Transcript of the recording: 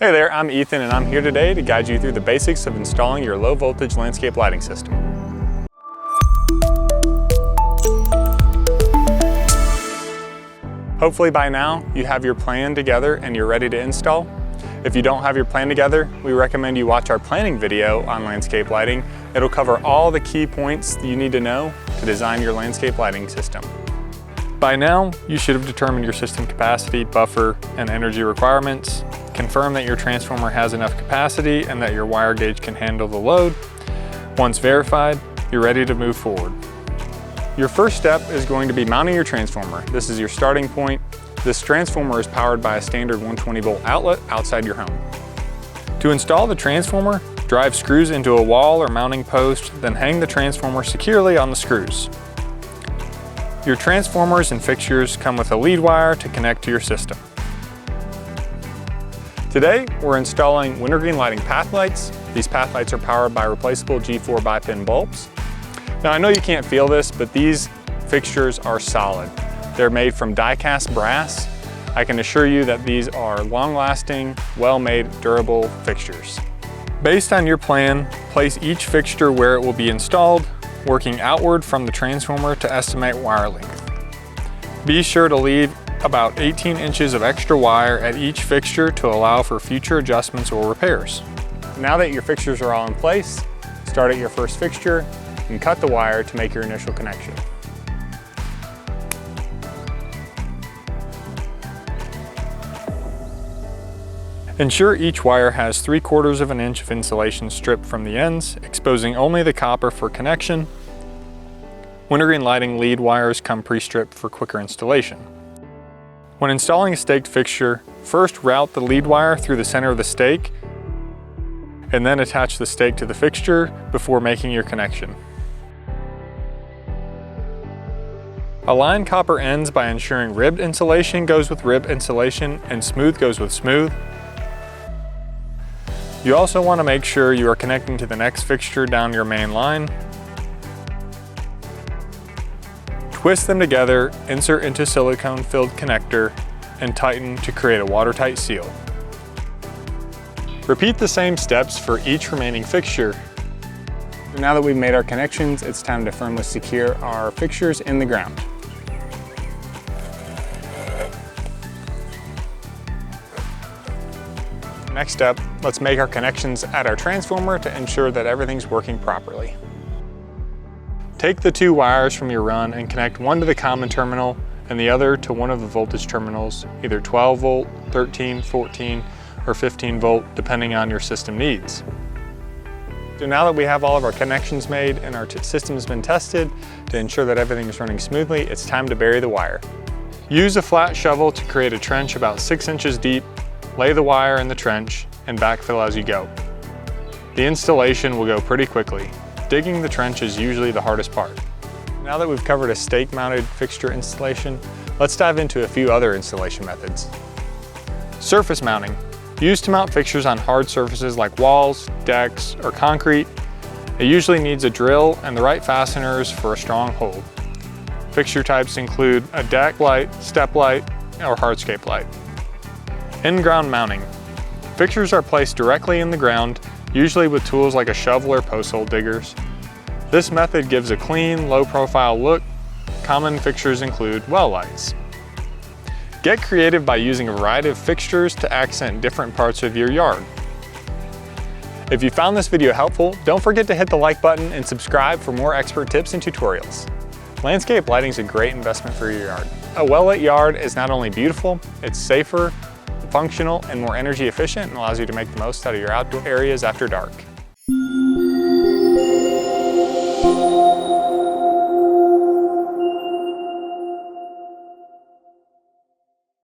Hey there, I'm Ethan and I'm here today to guide you through the basics of installing your low voltage landscape lighting system. Hopefully by now you have your plan together and you're ready to install. If you don't have your plan together, we recommend you watch our planning video on landscape lighting. It'll cover all the key points that you need to know to design your landscape lighting system. By now, you should have determined your system capacity, buffer, and energy requirements. Confirm that your transformer has enough capacity and that your wire gauge can handle the load. Once verified, you're ready to move forward. Your first step is going to be mounting your transformer. This is your starting point. This transformer is powered by a standard 120 volt outlet outside your home. To install the transformer, drive screws into a wall or mounting post, then hang the transformer securely on the screws. Your transformers and fixtures come with a lead wire to connect to your system. Today, we're installing Wintergreen Lighting path lights. These path lights are powered by replaceable G4 bipin bulbs. Now I know you can't feel this, but these fixtures are solid. They're made from die-cast brass. I can assure you that these are long-lasting, well-made, durable fixtures. Based on your plan, place each fixture where it will be installed, working outward from the transformer to estimate wire length. Be sure to leave about 18 inches of extra wire at each fixture to allow for future adjustments or repairs. Now that your fixtures are all in place, start at your first fixture and cut the wire to make your initial connection. Ensure each wire has 3/4 of an inch of insulation stripped from the ends, exposing only the copper for connection. Wintergreen Lighting lead wires come pre-stripped for quicker installation. When installing a staked fixture, first route the lead wire through the center of the stake, and then attach the stake to the fixture before making your connection. Align copper ends by ensuring ribbed insulation goes with ribbed insulation and smooth goes with smooth. You also want to make sure you are connecting to the next fixture down your main line. Twist them together, insert into silicone-filled connector, and tighten to create a watertight seal. Repeat the same steps for each remaining fixture. Now that we've made our connections, it's time to firmly secure our fixtures in the ground. Next up, let's make our connections at our transformer to ensure that everything's working properly. Take the 2 wires from your run and connect one to the common terminal and the other to one of the voltage terminals, either 12 volt, 13, 14, or 15 volt, depending on your system needs. So now that we have all of our connections made and our system has been tested to ensure that everything is running smoothly, it's time to bury the wire. Use a flat shovel to create a trench about 6 inches deep, lay the wire in the trench, and backfill as you go. The installation will go pretty quickly. Digging the trench is usually the hardest part. Now that we've covered a stake-mounted fixture installation, let's dive into a few other installation methods. Surface mounting. Used to mount fixtures on hard surfaces like walls, decks, or concrete. It usually needs a drill and the right fasteners for a strong hold. Fixture types include a deck light, step light, or hardscape light. In-ground mounting. Fixtures are placed directly in the ground, usually with tools like a shovel or post hole diggers. This method gives a clean, low-profile look. Common fixtures include well lights. Get creative by using a variety of fixtures to accent different parts of your yard. If you found this video helpful, don't forget to hit the like button and subscribe for more expert tips and tutorials. Landscape lighting is a great investment for your yard. A well-lit yard is not only beautiful, it's safer, functional, and more energy efficient, and allows you to make the most out of your outdoor areas after dark.